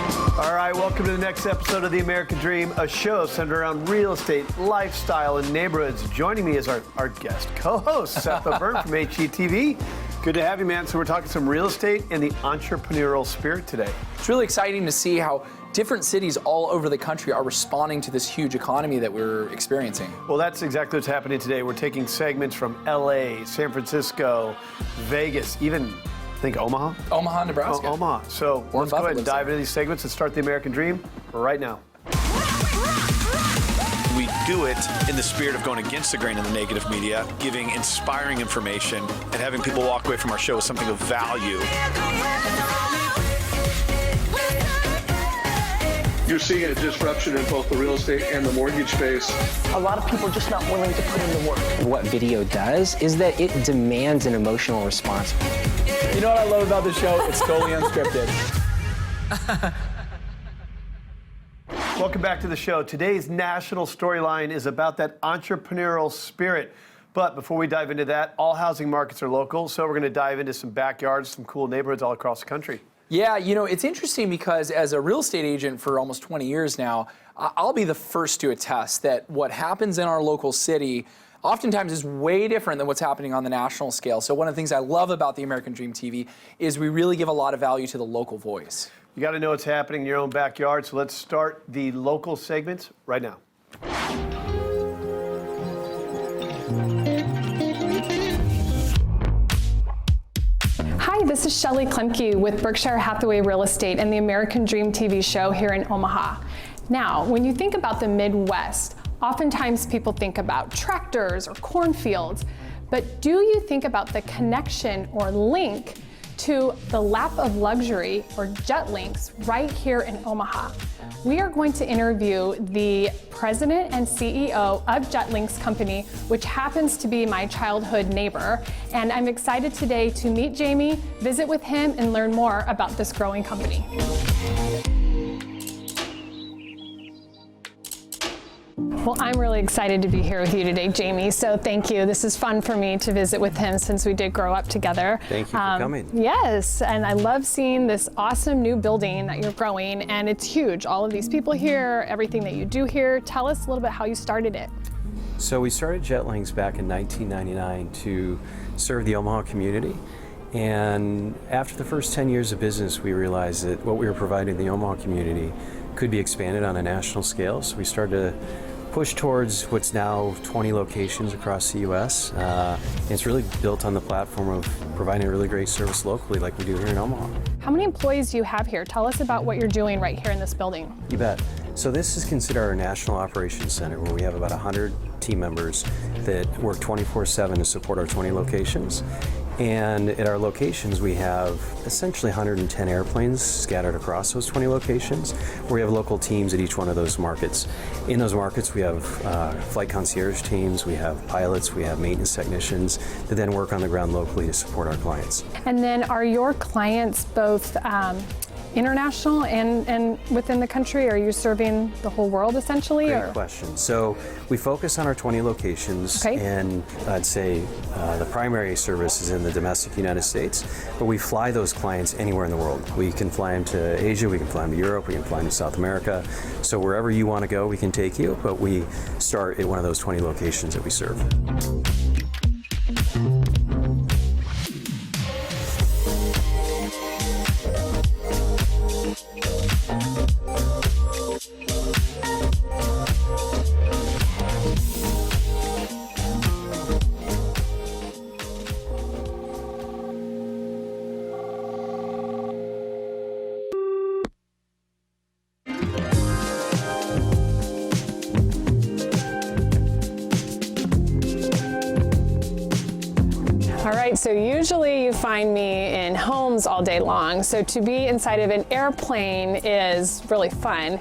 All right, welcome to the next episode of The American Dream, a show centered around real estate, lifestyle, and neighborhoods. Joining me is our guest co-host, Seth O'Byrne from HGTV. Good to have you, man. So we're talking some real estate and the entrepreneurial spirit today. It's really exciting to see how different cities all over the country are responding to this huge economy that we're experiencing. Well, that's exactly what's happening today. We're taking segments from LA, San Francisco, Vegas, even I think Omaha. Omaha, Nebraska. Omaha. So let's go ahead and dive into these segments and start the American Dream right now. We do it in the spirit of going against the grain of the negative media, giving inspiring information, and having people walk away from our show with something of value. You're seeing a disruption in both the real estate and the mortgage space. A lot of people are just not willing to put in the work. What video does is that it demands an emotional response. You know what I love about this show? It's totally unscripted. Welcome back to the show. Today's national storyline is about that entrepreneurial spirit. But before we dive into that, all housing markets are local, so we're going to dive into some backyards, some cool neighborhoods all across the country. Yeah, you know, it's interesting because as a real estate agent for almost 20 years now, I'll be the first to attest that what happens in our local city oftentimes is way different than what's happening on the national scale. So one of the things I love about the American Dream TV is we really give a lot of value to the local voice. You got to know what's happening in your own backyard, so let's start the local segments right now. Hi, this is Shelli Klemke with Berkshire Hathaway Real Estate and the American Dream TV show here in Omaha. Now, when you think about the Midwest, oftentimes people think about tractors or cornfields, but do you think about the connection or link to the lap of luxury or jet links right here in Omaha? We are going to interview the president and CEO of Jet Links Company, which happens to be my childhood neighbor. And I'm excited today to meet Jamie, visit with him, and learn more about this growing company. Well, I'm really excited to be here with you today, Jamie, so thank you. This is fun for me to visit with him since we did grow up together. Thank you for coming. Yes, and I love seeing this awesome new building that you're growing, and it's huge. All of these people here, everything that you do here. Tell us a little bit how you started it. So we started Jet Links back in 1999 to serve the Omaha community. And after the first 10 years of business, we realized that what we were providing the Omaha community could be expanded on a national scale. So we started to push towards what's now 20 locations across the U.S. It's really built on the platform of providing a really great service locally like we do here in Omaha. How many employees do you have here? Tell us about what you're doing right here in this building. You bet. So this is considered our National Operations Center, where we have about 100 team members that work 24/7 to support our 20 locations. And at our locations, we have essentially 110 airplanes scattered across those 20 locations, where we have local teams at each one of those markets. In those markets, we have flight concierge teams, we have pilots, we have maintenance technicians that then work on the ground locally to support our clients. And then are your clients both international and within the country? Are you serving the whole world essentially? Great question. So we focus on our 20 locations, and I'd say the primary service is in the domestic United States, but we fly those clients anywhere in the world. We can fly them to Asia, we can fly them to Europe, we can fly them to South America. So wherever you want to go, we can take you, but we start at one of those 20 locations that we serve. All right, so usually you find me in homes all day long. So to be inside of an airplane is really fun.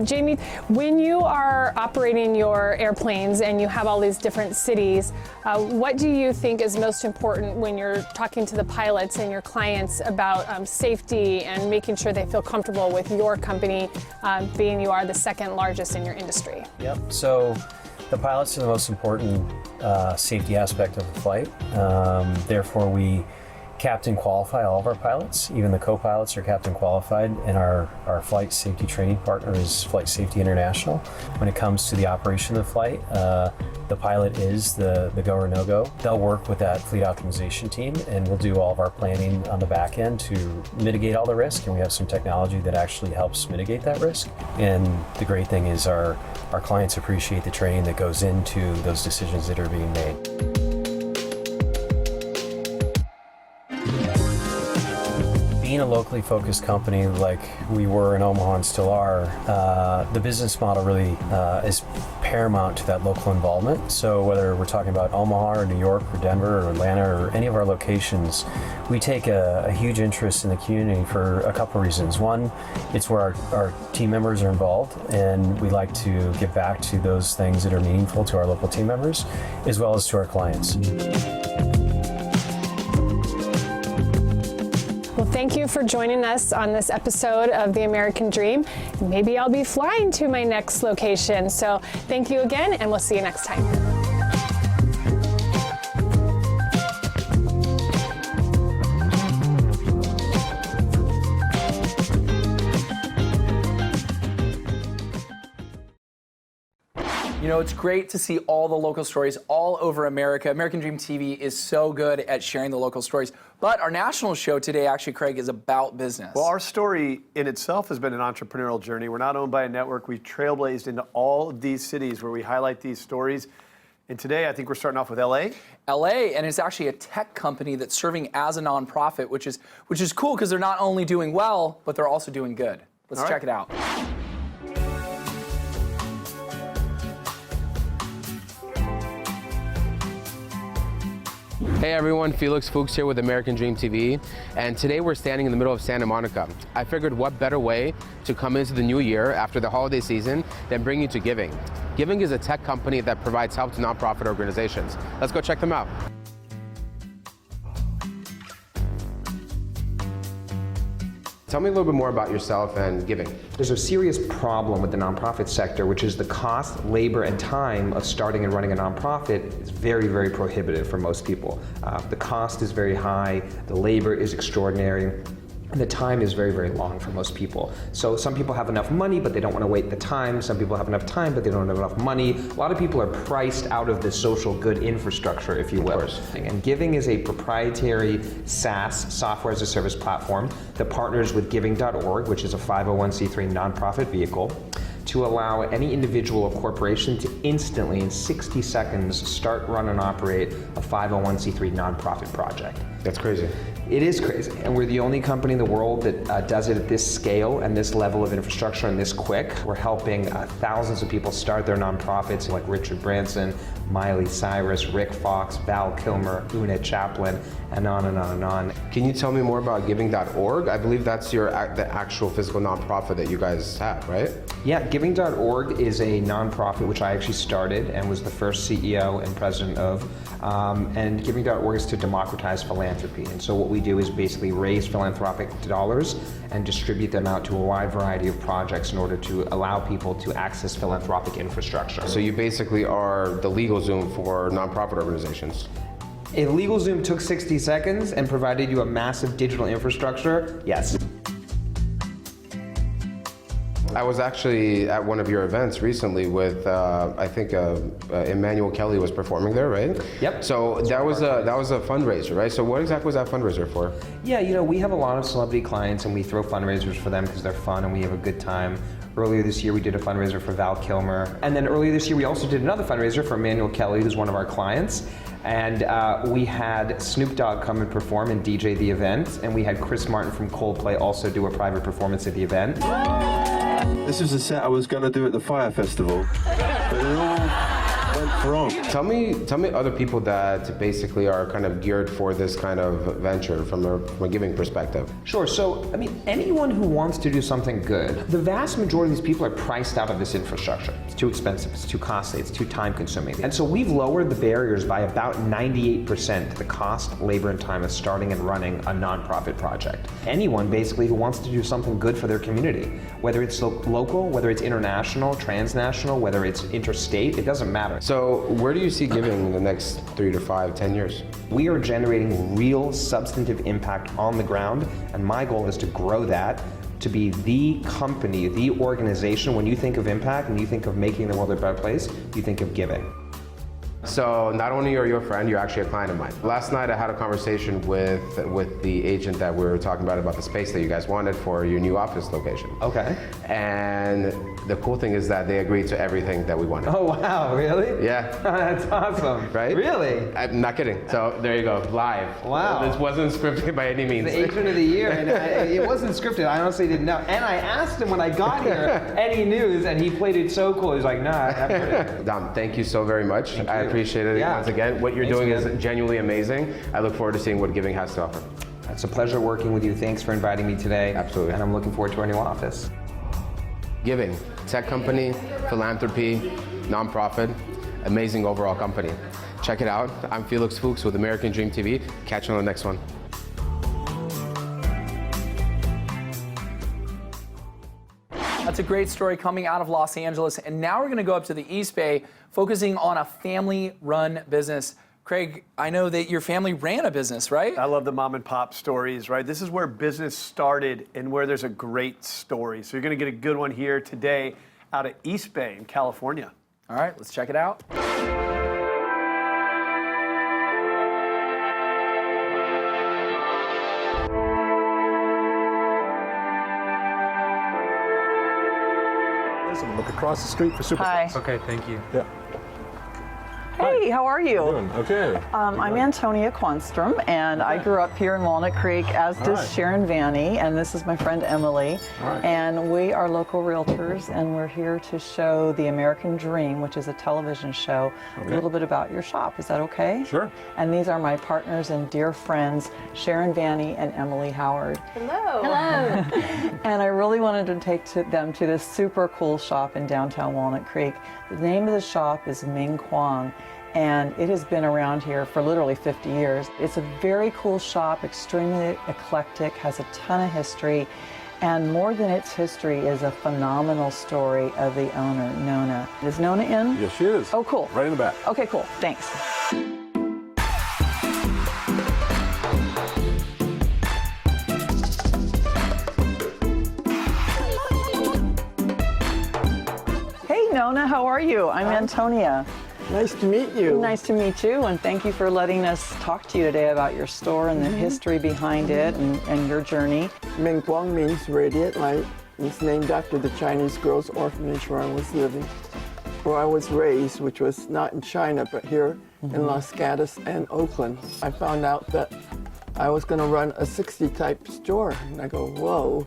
Jamie, when you are operating your airplanes and you have all these different cities, what do you think is most important when you're talking to the pilots and your clients about safety and making sure they feel comfortable with your company, being you are the second largest in your industry? Yep, so the pilots are the most important safety aspect of the flight. Therefore, we captain qualify all of our pilots. Even the co-pilots are captain qualified, and our flight safety training partner is Flight Safety International. When it comes to the operation of the flight, the pilot is the go or no-go. They'll work with that fleet optimization team, and we'll do all of our planning on the back end to mitigate all the risk, and we have some technology that actually helps mitigate that risk. And the great thing is our clients appreciate the training that goes into those decisions that are being made. Being a locally focused company like we were in Omaha and still are, the business model really is paramount to that local involvement. So whether we're talking about Omaha or New York or Denver or Atlanta or any of our locations, we take a huge interest in the community for a couple reasons. One, it's where our team members are involved, and we like to give back to those things that are meaningful to our local team members, as well as to our clients. Well, thank you for joining us on this episode of The American Dream. Maybe I'll be flying to my next location. So thank you again, and we'll see you next time. You know, it's great to see all the local stories all over America. American Dream TV is so good at sharing the local stories. But our national show today, actually, Craig, is about business. Well, our story in itself has been an entrepreneurial journey. We're not owned by a network. We've trailblazed into all of these cities where we highlight these stories. And today, I think we're starting off with LA. LA, and it's actually a tech company that's serving as a nonprofit, which is cool because they're not only doing well, but they're also doing good. Let's check it out. Hey everyone, Felix Fuchs here with American Dream TV, and today we're standing in the middle of Santa Monica. I figured what better way to come into the new year after the holiday season than bring you to Giving. Giving is a tech company that provides help to nonprofit organizations. Let's go check them out. Tell me a little bit more about yourself and Giving. There's a serious problem with the nonprofit sector, which is the cost, labor, and time of starting and running a nonprofit is very, very prohibitive for most people. The cost is very high, the labor is extraordinary, and the time is very, very long for most people. So some people have enough money, but they don't want to wait the time. Some people have enough time, but they don't have enough money. A lot of people are priced out of this social good infrastructure, if you will. And Giving is a proprietary SaaS, software as a service platform that partners with Giving.org, which is a 501c3 nonprofit vehicle, to allow any individual or corporation to instantly, in 60 seconds, start, run, and operate a 501c3 nonprofit project. That's crazy. It is crazy, and we're the only company in the world that does it at this scale and this level of infrastructure and this quick. We're helping thousands of people start their nonprofits, like Richard Branson, Miley Cyrus, Rick Fox, Val Kilmer, Una Chaplin, and on and on and on. Can you tell me more about Giving.org? I believe that's the actual physical nonprofit that you guys have, right? Yeah, Giving.org is a nonprofit which I actually started and was the first CEO and president of. And Giving.org is to democratize philanthropy. And so what we do is basically raise philanthropic dollars and distribute them out to a wide variety of projects in order to allow people to access philanthropic infrastructure. So you basically are the LegalZoom for nonprofit organizations. If LegalZoom took 60 seconds and provided you a massive digital infrastructure, yes. I was actually at one of your events recently with, I think Emmanuel Kelly was performing there, right? Yep. So that was a fundraiser, right? So what exactly was that fundraiser for? Yeah, you know, we have a lot of celebrity clients and we throw fundraisers for them because they're fun and we have a good time. Earlier this year, we did a fundraiser for Val Kilmer. And then earlier this year, we also did another fundraiser for Emmanuel Kelly, who's one of our clients. And we had Snoop Dogg come and perform and DJ the event. And we had Chris Martin from Coldplay also do a private performance at the event. This was a set I was going to do at the Fire Festival, but it all went wrong. Tell me other people that basically are kind of geared for this kind of venture from a giving perspective. Sure, so, I mean, anyone who wants to do something good, the vast majority of these people are priced out of this infrastructure. It's too expensive, it's too costly, it's too time consuming. And so we've lowered the barriers by about 98% to the cost, labor, and time of starting and running a nonprofit project. Anyone basically who wants to do something good for their community, whether it's local, whether it's international, transnational, whether it's interstate, it doesn't matter. So where do you see giving in the next 3 to 5, 10 years? We are generating real substantive impact on the ground, and my goal is to grow that to be the company, the organization. When you think of impact and you think of making the world a better place, you think of giving. So not only are you a friend, you're actually a client of mine. Last night I had a conversation with the agent that we were talking about the space that you guys wanted for your new office location. Okay. And the cool thing is that they agreed to everything that we wanted. Oh wow, really? Yeah. That's awesome. Right? Really? I'm not kidding. So there you go, live. Wow. This wasn't scripted by any means. The agent of the year, and it wasn't scripted. I honestly didn't know. And I asked him when I got here any news, and he played it so cool. He was like, nah, I haven't heard it. Dom, thank you so very much. I appreciate it once again. What you're doing is genuinely amazing. I look forward to seeing what giving has to offer. It's a pleasure working with you. Thanks for inviting me today. Absolutely. And I'm looking forward to our new office. Giving, tech company, philanthropy, nonprofit, amazing overall company. Check it out. I'm Felix Fuchs with American Dream TV. Catch you on the next one. That's a great story coming out of Los Angeles. And now we're going to go up to the East Bay, focusing on a family-run business. Craig, I know that your family ran a business, right? I love the mom and pop stories, right? This is where business started and where there's a great story. So you're going to get a good one here today out of East Bay in California. All right, let's check it out. Look across the street for Super. Hi. Okay, thank you. Yeah. Hey, how are you? Doing okay. I'm Antonia Quanstrom, and I grew up here in Walnut Creek, as does Sharon Vanny, and this is my friend Emily. And we are local realtors, and we're here to show The American Dream, which is a television show, a little bit about your shop. Is that okay? Sure. And these are my partners and dear friends, Sharon Vanny and Emily Howard. Hello. Hello. And I really wanted to take them to this super cool shop in downtown Walnut Creek. The name of the shop is Ming Kwang, and it has been around here for literally 50 years. It's a very cool shop, extremely eclectic, has a ton of history, and more than its history is a phenomenal story of the owner, Nona. Is Nona in? Yes, she is. Oh, cool. Right in the back. Okay, cool. Thanks. Nona, how are you? I'm Antonia. Nice to meet you. Nice to meet you, and thank you for letting us talk to you today about your store and the history behind it and your journey. Ming Kwang means radiant light. It's named after the Chinese girls' orphanage where I was living, where I was raised, which was not in China, but here in Los Gatos and Oakland. I found out that I was going to run a 60-type store, and I go, whoa.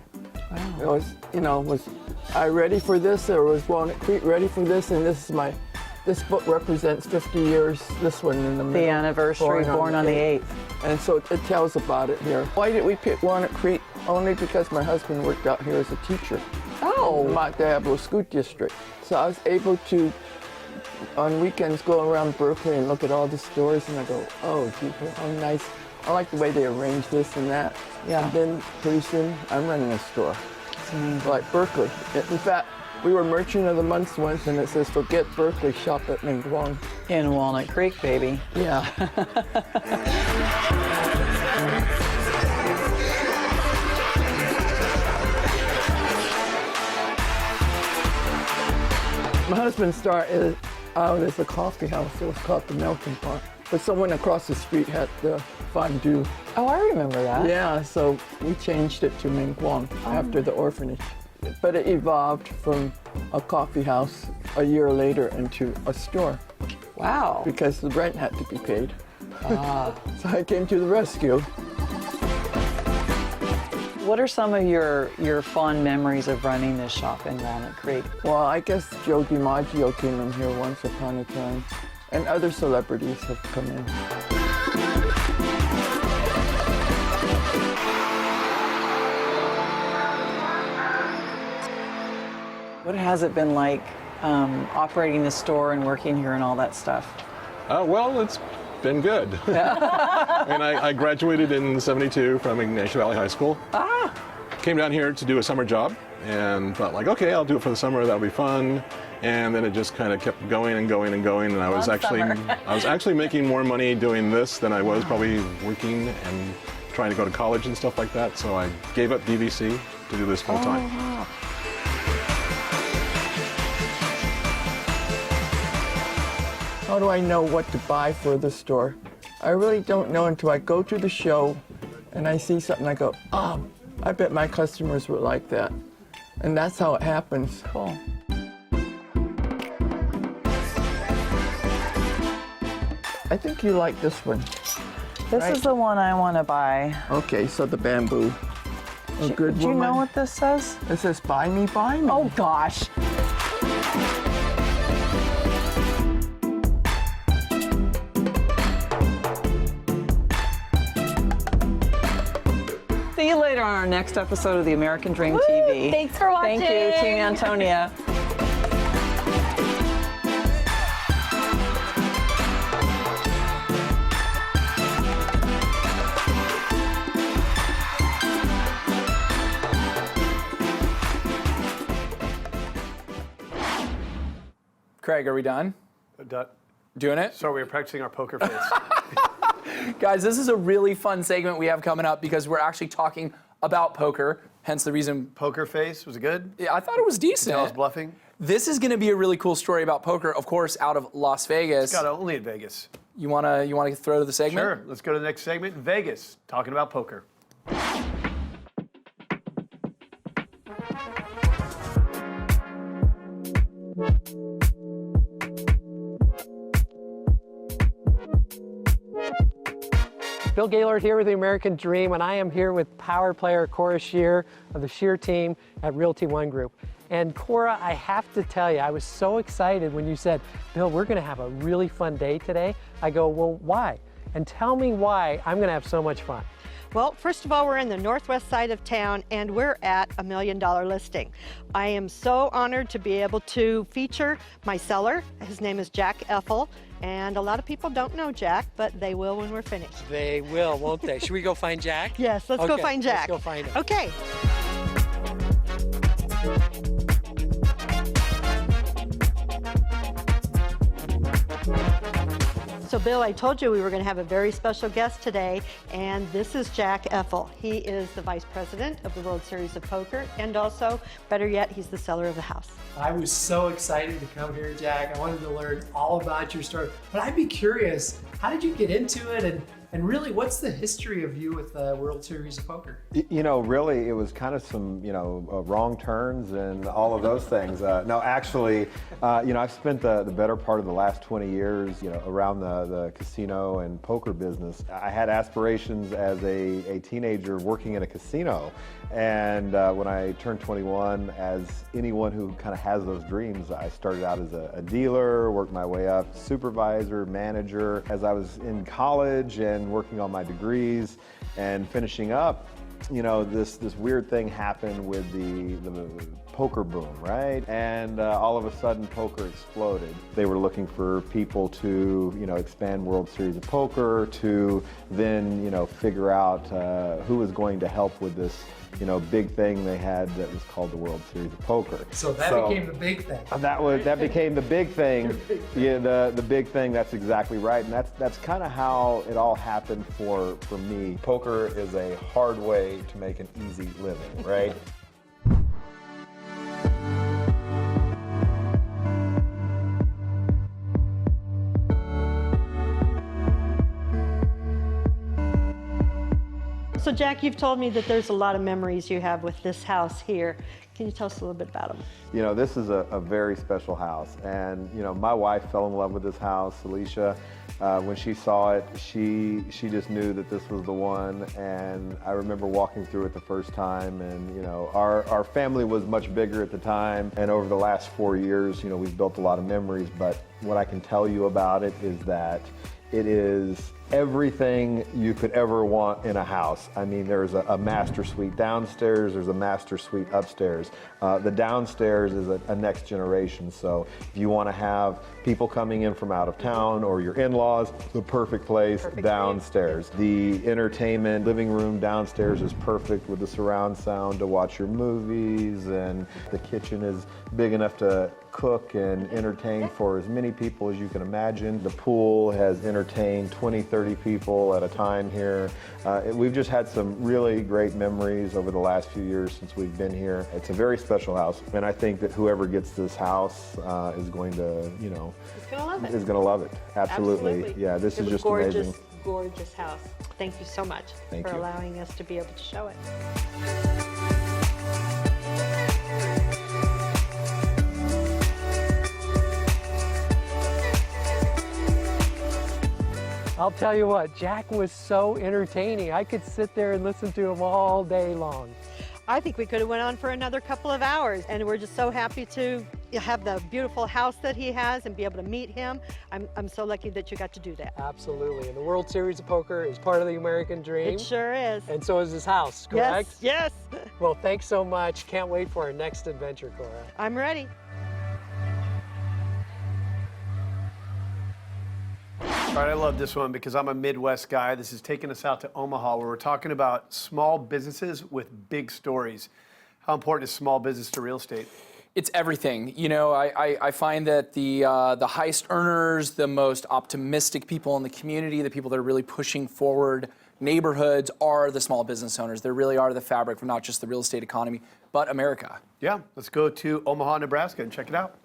Wow. It was, was I ready for this, or was Walnut Creek ready for this? And this book represents 50 years, this one in the middle. The anniversary, born on the 8th. And so it tells about it here. Why did we pick Walnut Creek? Only because my husband worked out here as a teacher. Oh. In the Mount Diablo School District. So I was able to, on weekends, go around Berkeley and look at all the stores, and I go, oh, people, how nice. I like the way they arrange this and that. Yeah. And then pretty soon, I'm running a store. Like Berkeley. In fact, we were Merchant of the Month once, and it says, forget Berkeley, shop at Ming Kwang. In Walnut Creek, baby. Yeah. My husband started out as a coffee house. It was called the Melting Pot. But someone across the street had the fondue. Oh, I remember that. Yeah, so we changed it to Ming Kwang after the orphanage. But it evolved from a coffee house a year later into a store. Wow. Because the rent had to be paid. So I came to the rescue. What are some of your fond memories of running this shop in Walnut Creek? Well, I guess Joe DiMaggio came in here once upon a time. And other celebrities have come in. What has it been like operating the store and working here and all that stuff? Well, it's been good. And I graduated in '72 from Ignacio Valley High School. Came down here to do a summer job and thought like, okay, I'll do it for the summer. That'll be fun. And then it just kind of kept going and going and going. And I was actually making more money doing this than I was probably working and trying to go to college and stuff like that. So I gave up DVC to do this full time. Wow. How do I know what to buy for the store? I really don't know until I go to the show and I see something. I go, oh, I bet my customers would like that. And that's how it happens. Cool. I think you like this one. This right? is the one I want to buy. Okay, so the bamboo. A good Do you know what this says? It says, buy me, buy me. Oh, gosh. See you later on our next episode of the American Dream TV. Thanks for watching. Thank you, Team Antonia. Craig, are we done? Doing it? So we were practicing our poker face. Guys, this is a really fun segment we have coming up because we're actually talking about poker, hence the reason. Poker face, was it good? Yeah, I thought it was decent. I was bluffing. This is going to be a really cool story about poker, of course, out of Las Vegas. It's got only in Vegas. You wanna throw to the segment? Sure, let's go to the next segment. Vegas, talking about poker. Bill Gaylord here with the American Dream, and I am here with power player Cora Shear of the Shear team at Realty One Group. And Cora, I have to tell you, I was so excited when you said, Bill, we're gonna have a really fun day today. I go, well, why? And tell me why I'm gonna have so much fun. Well, first of all, we're in the northwest side of town and we're at $1 million listing. I am so honored to be able to feature my seller. His name is Jack Effel. And a lot of people don't know Jack, but they will when we're finished. They will, won't they? Should we go find Jack? Yes, let's go find Jack. Let's go find him. Okay. So Bill, I told you we were going to have a very special guest today, and this is Jack Effel. He is the vice president of the World Series of Poker, and also, better yet, he's the seller of the house. I was so excited to come here, Jack. I wanted to learn all about your story. But I'd be curious, how did you get into it? And really, what's the history of you with the World Series of Poker? You know, really, it was kind of some, wrong turns and all of those things. No, actually, I've spent the better part of the last 20 years, around the casino and poker business. I had aspirations as a teenager working in a casino. And when I turned 21, as anyone who kind of has those dreams, I started out as a dealer, worked my way up, supervisor, manager. As I was in college and working on my degrees and finishing up, this weird thing happened with the poker boom, right? And all of a sudden, poker exploded. They were looking for people to, expand World Series of Poker, to then, figure out who was going to help with this, big thing they had that was called the World Series of Poker. So that became the big thing. That became the big thing. Yeah, the big thing. That's exactly right, and that's kind of how it all happened for me. Poker is a hard way to make an easy living, right? So Jack, you've told me that there's a lot of memories you have with this house here. Can you tell us a little bit about them? This is a very special house, and my wife fell in love with this house, Alicia. When she saw it, she just knew that this was the one, and I remember walking through it the first time, and our family was much bigger at the time, and over the last 4 years, we've built a lot of memories, but what I can tell you about it is that it is everything you could ever want in a house. I mean, there's a master suite downstairs, there's a master suite upstairs. The downstairs is a next generation, so if you want to have people coming in from out of town or your in-laws, the perfect place downstairs. The entertainment living room downstairs is perfect with the surround sound to watch your movies, and the kitchen is big enough to cook and entertain for as many people as you can imagine. The pool has entertained 20, 30 people at a time here. We've just had some really great memories over the last few years since we've been here. It's a very special house, and I think that whoever gets this house is going to, you know, is going to love it. Absolutely. Yeah, this is just amazing. Gorgeous house. Thank you so much for allowing us to be able to show it. I'll tell you what, Jack was so entertaining. I could sit there and listen to him all day long. I think we could have went on for another couple of hours, and we're just so happy to have the beautiful house that he has and be able to meet him. I'm so lucky that you got to do that. Absolutely, and the World Series of Poker is part of the American dream. It sure is. And so is his house, correct? Yes, yes. Well, thanks so much. Can't wait for our next adventure, Cora. I'm ready. All right, I love this one because I'm a Midwest guy. This is taking us out to Omaha, where we're talking about small businesses with big stories. How important is small business to real estate? It's everything. You know, I find that the highest earners, the most optimistic people in the community, the people that are really pushing forward neighborhoods are the small business owners. They really are the fabric of not just the real estate economy, but America. Yeah, let's go to Omaha, Nebraska and check it out.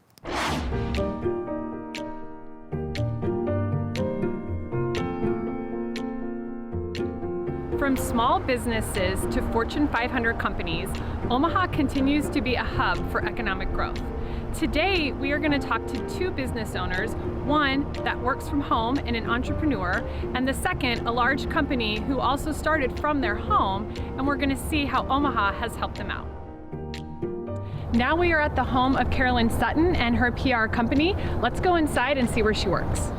From small businesses to Fortune 500 companies, Omaha continues to be a hub for economic growth. Today, we are going to talk to two business owners, one that works from home and an entrepreneur, and the second, a large company who also started from their home, and we're going to see how Omaha has helped them out. Now we are at the home of Carolyn Sutton and her PR company. Let's go inside and see where she works.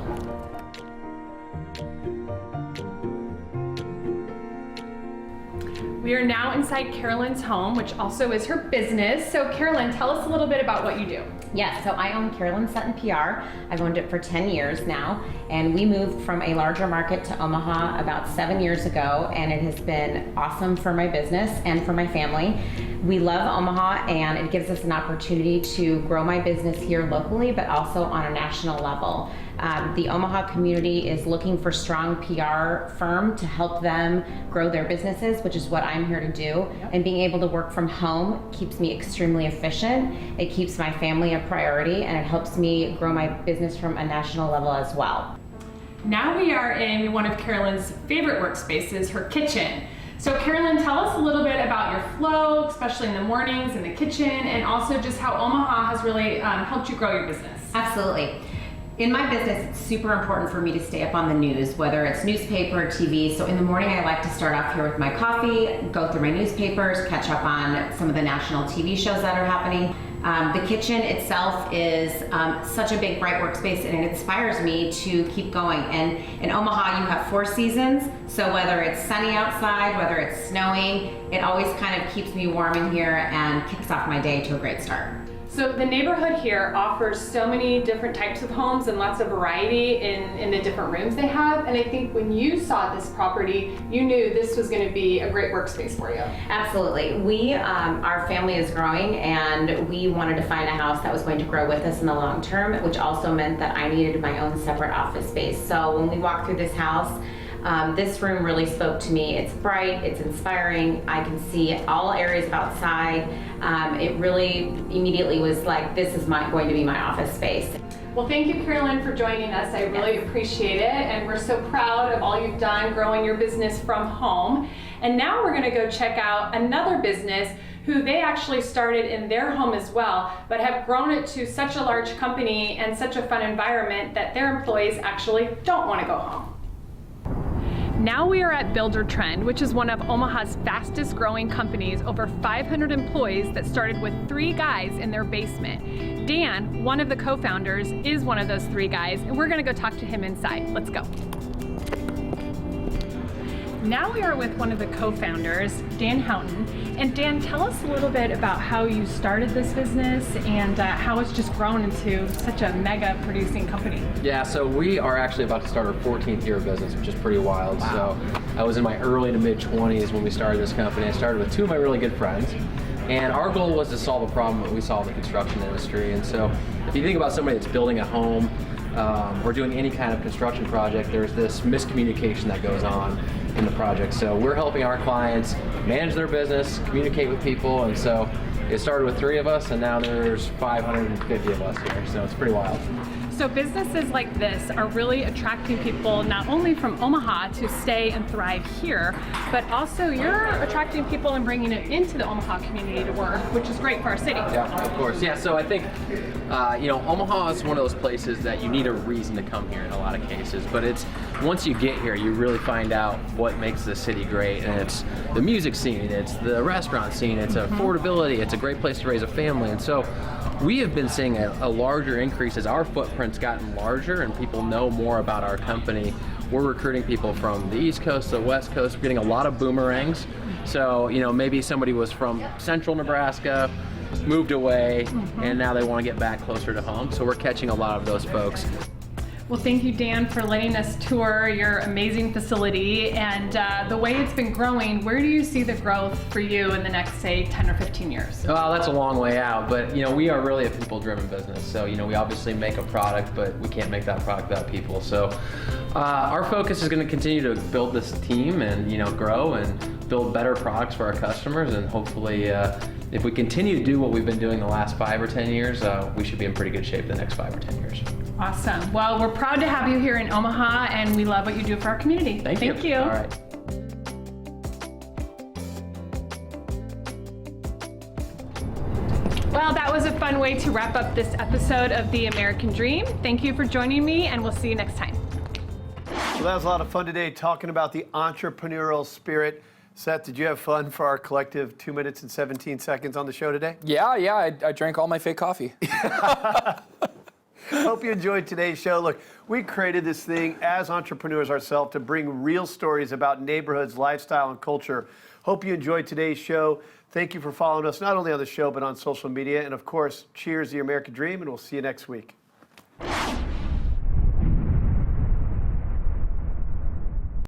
We are now inside Carolyn's home, which also is her business. So Carolyn, tell us a little bit about what you do. Yes, so I own Carolyn Sutton PR. I've owned it for 10 years now, and we moved from a larger market to Omaha about 7 years ago, and it has been awesome for my business and for my family. We love Omaha, and it gives us an opportunity to grow my business here locally, but also on a national level. The Omaha community is looking for strong PR firm to help them grow their businesses, which is what I'm here to do. Yep. And being able to work from home keeps me extremely efficient. It keeps my family a priority, and it helps me grow my business from a national level as well. Now we are in one of Carolyn's favorite workspaces, her kitchen. So Carolyn, tell us a little bit about your flow, especially in the mornings in the kitchen, and also just how Omaha has really helped you grow your business. Absolutely. In my business, it's super important for me to stay up on the news, whether it's newspaper or TV. So in the morning, I like to start off here with my coffee, go through my newspapers, catch up on some of the national TV shows that are happening. The kitchen itself is such a big, bright workspace, and it inspires me to keep going. And in Omaha, you have 4 seasons. So whether it's sunny outside, whether it's snowing, it always kind of keeps me warm in here and kicks off my day to a great start. So the neighborhood here offers so many different types of homes and lots of variety in the different rooms they have. And I think when you saw this property, you knew this was going to be a great workspace for you. Absolutely. Our family is growing, and we wanted to find a house that was going to grow with us in the long term, which also meant that I needed my own separate office space. So when we walked through this house, this room really spoke to me. It's bright, it's inspiring, I can see all areas of outside. It really immediately was like, this is going to be my office space. Well, thank you, Carolyn, for joining us. I really appreciate it, and we're so proud of all you've done growing your business from home. And now we're gonna go check out another business who they actually started in their home as well, but have grown it to such a large company and such a fun environment that their employees actually don't wanna go home. Now we are at Builder Trend, which is one of Omaha's fastest growing companies, over 500 employees that started with 3 guys in their basement. Dan, one of the co-founders, is one of those 3 guys, and we're gonna go talk to him inside. Let's go. Now we are with one of the co-founders, Dan Houghton. And Dan, tell us a little bit about how you started this business and how it's just grown into such a mega producing company. Yeah, so we are actually about to start our 14th year of business, which is pretty wild. Wow. So I was in my early to mid 20s when we started this company. I started with two of my really good friends. And our goal was to solve a problem that we saw in the construction industry. And so if you think about somebody that's building a home or doing any kind of construction project, there's this miscommunication that goes on in the project. So we're helping our clients manage their business, communicate with people. And so it started with 3 of us, and now there's 550 of us here. So it's pretty wild. So businesses like this are really attracting people not only from Omaha to stay and thrive here, but also you're attracting people and bringing it into the Omaha community to work, which is great for our city. Yeah, of course. Yeah, so I think, Omaha is one of those places that you need a reason to come here in a lot of cases, but it's once you get here, you really find out what makes the city great, and it's the music scene, it's the restaurant scene, it's affordability, it's a great place to raise a family, and so we have been seeing a larger increase as our footprint's gotten larger and people know more about our company. We're recruiting people from the East Coast to the West Coast. We're getting a lot of boomerangs. So, maybe somebody was from central Nebraska, moved away, and now they want to get back closer to home. So we're catching a lot of those folks. Well, thank you, Dan, for letting us tour your amazing facility and the way it's been growing. Where do you see the growth for you in the next, say, 10 or 15 years? Well, that's a long way out, but we are really a people-driven business. So, we obviously make a product, but we can't make that product without people. So, our focus is going to continue to build this team and grow and build better products for our customers, and hopefully, if we continue to do what we've been doing the last 5 or 10 years, we should be in pretty good shape the next 5 or 10 years. Awesome. Well, we're proud to have you here in Omaha, and we love what you do for our community. Thank you. All right. Well, that was a fun way to wrap up this episode of The American Dream. Thank you for joining me, and we'll see you next time. Well, that was a lot of fun today talking about the entrepreneurial spirit. Seth, did you have fun for our collective 2 minutes and 17 seconds on the show today? Yeah, I drank all my fake coffee. Hope you enjoyed today's show. Look, we created this thing as entrepreneurs ourselves to bring real stories about neighborhoods, lifestyle, and culture. Hope you enjoyed today's show. Thank you for following us, not only on the show, but on social media. And of course, cheers the American Dream, and we'll see you next week.